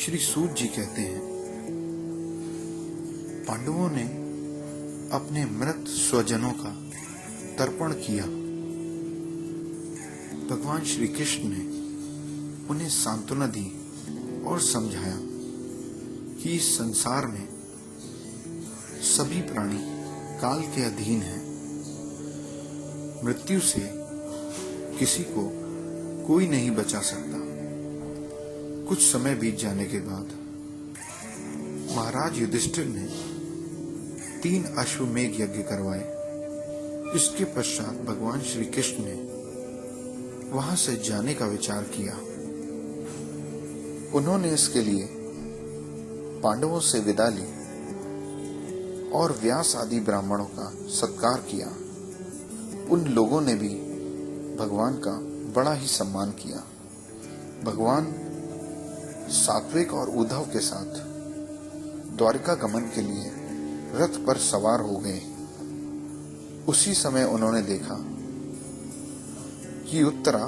श्री सूत जी कहते हैं, पांडवों ने अपने मृत स्वजनों का तर्पण किया। भगवान श्री कृष्ण ने उन्हें सांत्वना दी और समझाया कि इस संसार में सभी प्राणी काल के अधीन हैं। मृत्यु से किसी को कोई नहीं बचा सकता। कुछ समय बीत जाने के बाद महाराज युधिष्ठिर ने 3 अश्वमेघ यज्ञ करवाए। इसके पश्चात भगवान श्री कृष्ण ने वहां से जाने का विचार किया। उन्होंने इसके लिए पांडवों से विदा ली और व्यास आदि ब्राह्मणों का सत्कार किया। उन लोगों ने भी भगवान का बड़ा ही सम्मान किया। भगवान सात्विक और उद्धव के साथ द्वारिका गमन के लिए रथ पर सवार हो गए। उसी समय उन्होंने देखा कि उत्तरा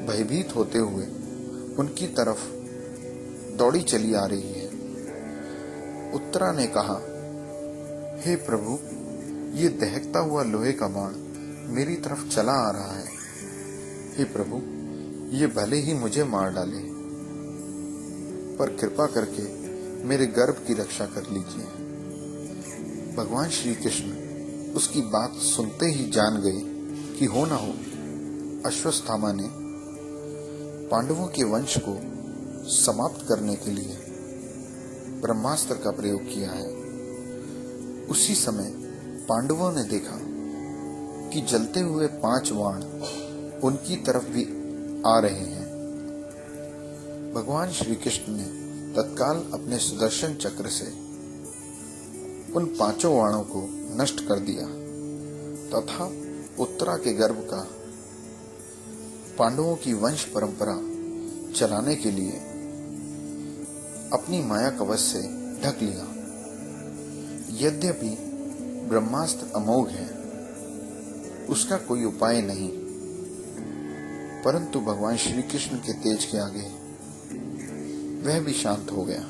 भयभीत होते हुए उनकी तरफ दौड़ी चली आ रही है। उत्तरा ने कहा, हे प्रभु, ये दहकता हुआ लोहे का बाण मेरी तरफ चला आ रहा है। हे प्रभु, ये भले ही मुझे मार डाले, पर कृपा करके मेरे गर्भ की रक्षा कर लीजिए। भगवान श्री कृष्ण उसकी बात सुनते ही जान गए कि हो ना हो अश्वत्थामा ने पांडवों के वंश को समाप्त करने के लिए ब्रह्मास्त्र का प्रयोग किया है। उसी समय पांडवों ने देखा कि जलते हुए 5 बाण उनकी तरफ भी आ रहे हैं। भगवान श्री कृष्ण ने तत्काल अपने सुदर्शन चक्र से उन 5 बाणों को नष्ट कर दिया तथा उत्तरा के गर्भ का पांडवों की वंश परंपरा चलाने के लिए अपनी माया कवच से ढक लिया। यद्यपि ब्रह्मास्त्र अमोघ है, उसका कोई उपाय नहीं, परंतु भगवान श्री कृष्ण के तेज के आगे वह भी शांत हो गया।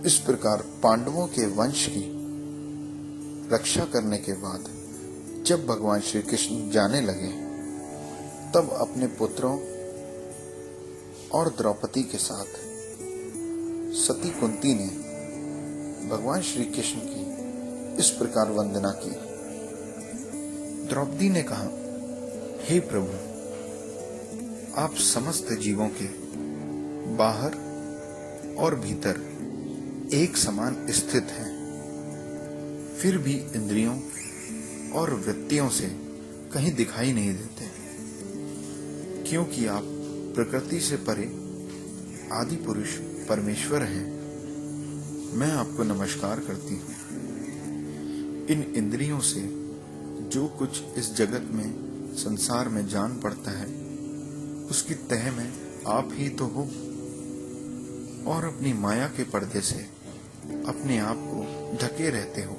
इस प्रकार पांडवों के वंश की रक्षा करने के बाद जब भगवान श्री कृष्ण जाने लगे, तब अपने पुत्रों और द्रौपदी के साथ सती कुंती ने भगवान श्री कृष्ण की इस प्रकार वंदना की। द्रौपदी ने कहा, हे प्रभु, आप समस्त जीवों के बाहर और भीतर एक समान स्थित हैं, फिर भी इंद्रियों और वृत्तियों से कहीं दिखाई नहीं देते, क्योंकि आप प्रकृति से परे आदि पुरुष परमेश्वर हैं। मैं आपको नमस्कार करती हूँ। इन इंद्रियों से जो कुछ इस जगत में संसार में जान पड़ता है, उसकी तह में आप ही तो हो, और अपनी माया के पर्दे से अपने आप को ढके रहते हो।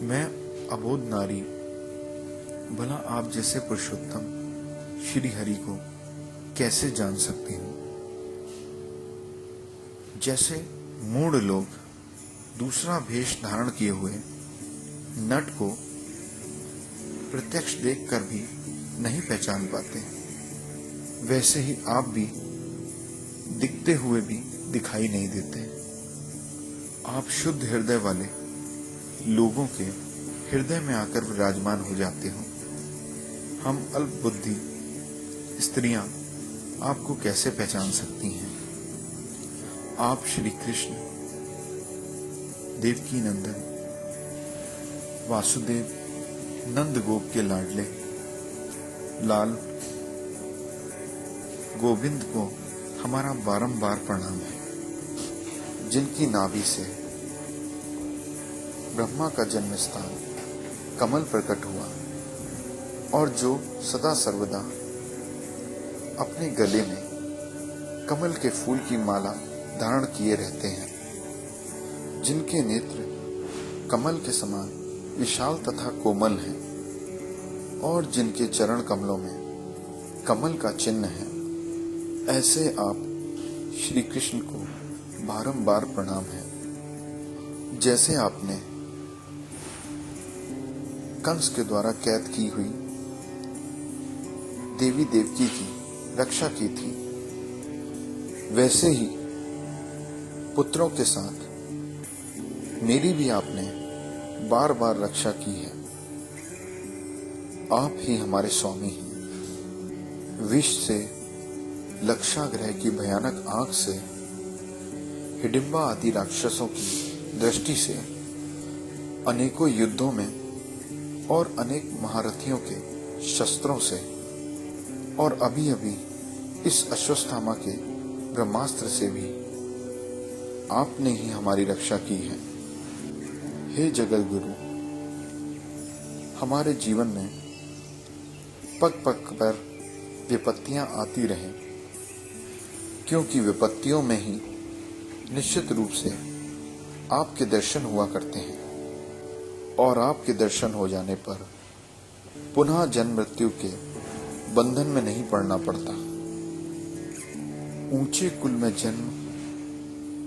मैं अबोध नारी भला आप जैसे पुरुषोत्तम श्री हरि को कैसे जान सकती हूँ। जैसे मूढ़ लोग दूसरा भेष धारण किए हुए नट को प्रत्यक्ष देखकर भी नहीं पहचान पाते, वैसे ही आप भी दिखते हुए भी दिखाई नहीं देते। आप शुद्ध हृदय वाले लोगों के हृदय में आकर विराजमान हो जाते हो। हम अल्प बुद्धि स्त्रियां आपको कैसे पहचान सकती हैं। आप श्री कृष्ण, देवकी नंदन, वासुदेव, नंद गोप के लाडले लाल गोविंद को हमारा बारंबार प्रणाम है, जिनकी नाभि से ब्रह्मा का जन्म स्थान कमल प्रकट हुआ और जो सदा सर्वदा अपने गले में कमल के फूल की माला धारण किए रहते हैं, जिनके नेत्र कमल के समान विशाल तथा कोमल हैं और जिनके चरण कमलों में कमल का चिन्ह है। ऐसे आप श्री कृष्ण को बारंबार प्रणाम है। जैसे आपने कंस के द्वारा कैद की हुई देवी देवकी की रक्षा की थी, वैसे ही पुत्रों के साथ मेरी भी आपने बार बार रक्षा की है। आप ही हमारे स्वामी हैं। विष से, लक्षाग्रह की भयानक आग से, हिडिंबा आदि राक्षसों की दृष्टि से, अनेकों युद्धों में और अनेक महारथियों के शस्त्रों से, और अभी अभी इस अश्वत्थामा के ब्रह्मास्त्र से भी आपने ही हमारी रक्षा की है। हे जगत गुरु, हमारे जीवन में पग पग पर विपत्तियां आती रहें, क्योंकि विपत्तियों में ही निश्चित रूप से आपके दर्शन हुआ करते हैं, और आपके दर्शन हो जाने पर पुनः जन्म मृत्यु के बंधन में नहीं पड़ना पड़ता। ऊंचे कुल में जन्म,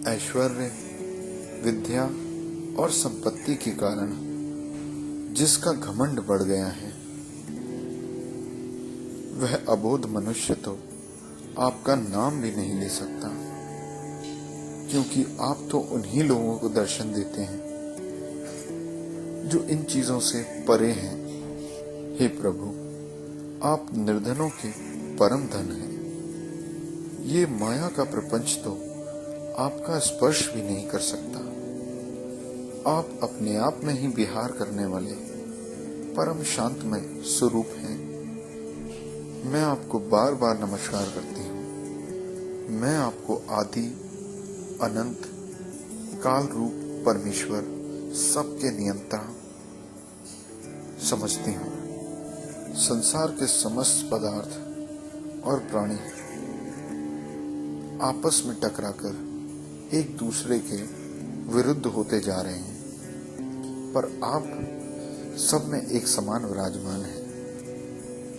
ऐश्वर्य, विद्या और संपत्ति के कारण जिसका घमंड बढ़ गया है, वह अबोध मनुष्य तो आपका नाम भी नहीं ले सकता, क्योंकि आप तो उन्हीं लोगों को दर्शन देते हैं जो इन चीजों से परे हैं। हे प्रभु, आप निर्धनों के परम धन हैं। ये माया का प्रपंच तो आपका स्पर्श भी नहीं कर सकता। आप अपने आप में ही विहार करने वाले परम शांतमय स्वरूप हैं। मैं आपको बार बार नमस्कार करती हूँ। मैं आपको आदि, अनंत, काल रूप परमेश्वर, सबके नियंता समझती हूँ। संसार के समस्त पदार्थ और प्राणी आपस में टकराकर एक दूसरे के विरुद्ध होते जा रहे हैं, पर आप सब में एक समान विराजमान है।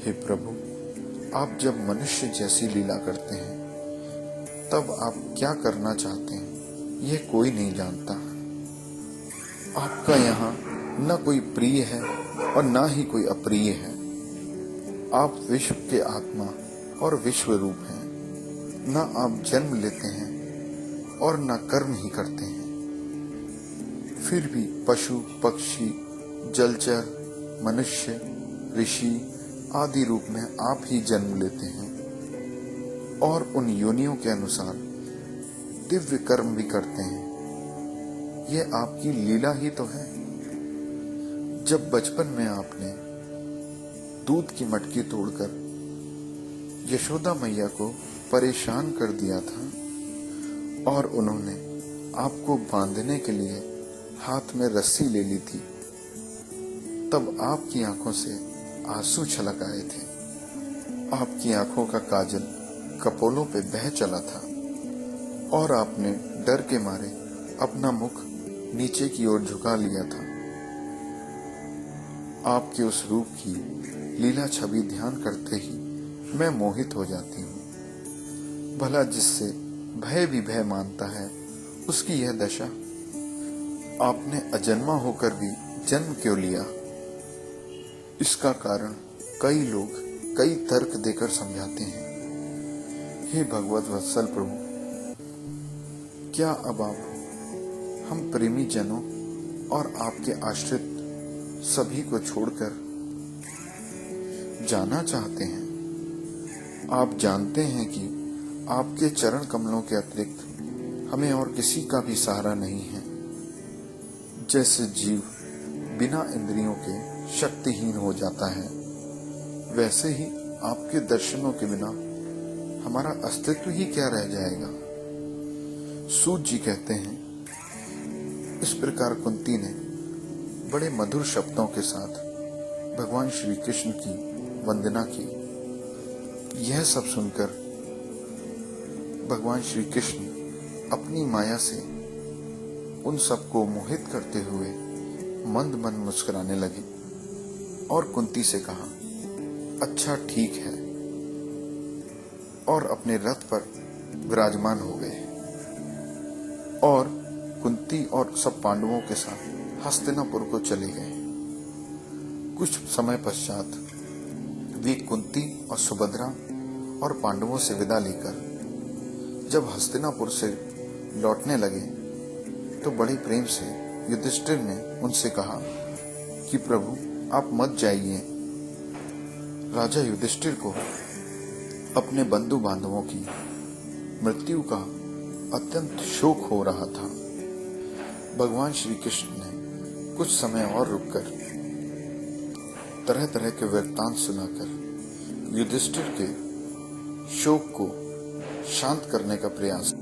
हे प्रभु, आप जब मनुष्य जैसी लीला करते हैं, तब आप क्या करना चाहते हैं यह कोई नहीं जानता। आपका यहाँ न कोई प्रिय है और न ही कोई अप्रिय है। आप विश्व के आत्मा और विश्व रूप हैं। न आप जन्म लेते हैं और न कर्म ही करते हैं, फिर भी पशु, पक्षी, जलचर, मनुष्य, ऋषि आदि रूप में आप ही जन्म लेते हैं, और उन योनियों के अनुसार दिव्य कर्म भी करते हैं। यह आपकी लीला ही तो है। जब बचपन में आपने दूध की मटकी तोड़कर यशोदा मैया को परेशान कर दिया था, और उन्होंने आपको बांधने के लिए हाथ में रस्सी ले ली थी, तब आपकी आंखों से आंसू छलक आए थे। आपकी आंखों का काजल कपोलों पे बह चला था, और आपने डर के मारे अपना मुख नीचे की ओर झुका लिया था। आपके उस रूप की लीला छवि ध्यान करते ही मैं मोहित हो जाती हूँ। भला जिससे भय भी भय मानता है, उसकी यह दशा। आपने अजन्मा होकर भी जन्म क्यों लिया? इसका कारण कई लोग कई तर्क देकर समझाते हैं। हे भगवत वत्सल प्रभु, क्या अब आप हम प्रेमी जनों और आपके आश्रित सभी को छोड़कर जाना चाहते हैं? आप जानते हैं कि आपके चरण कमलों के अतिरिक्त हमें और किसी का भी सहारा नहीं है। जैसे जीव बिना इंद्रियों के शक्तिहीन हो जाता है, वैसे ही आपके दर्शनों के बिना हमारा अस्तित्व ही क्या रह जाएगा। सूत जी कहते हैं, इस प्रकार कुंती ने बड़े मधुर शब्दों के साथ भगवान श्री कृष्ण की वंदना की। यह सब सुनकर भगवान श्री कृष्ण अपनी माया से उन सबको मोहित करते हुए मंद मंद मुस्कुराने लगे और कुंती से कहा, अच्छा ठीक है, और अपने रथ पर विराजमान हो गए। और कुंती और सब पांडवों के साथ हस्तिनापुर को चले गए। कुछ समय पश्चात वे कुंती और सुभद्रा और पांडवों से विदा लेकर जब हस्तिनापुर से लौटने लगे तो बड़े प्रेम से युधिष्ठिर ने उनसे कहा कि प्रभु आप मत जाइए। राजा युधिष्ठिर को अपने बंधु बांधवों की मृत्यु का अत्यंत शोक हो रहा था। भगवान श्री कृष्ण ने कुछ समय और रुककर तरह तरह के वृत्तांत सुनाकर युधिष्ठिर के शोक को शांत करने का प्रयास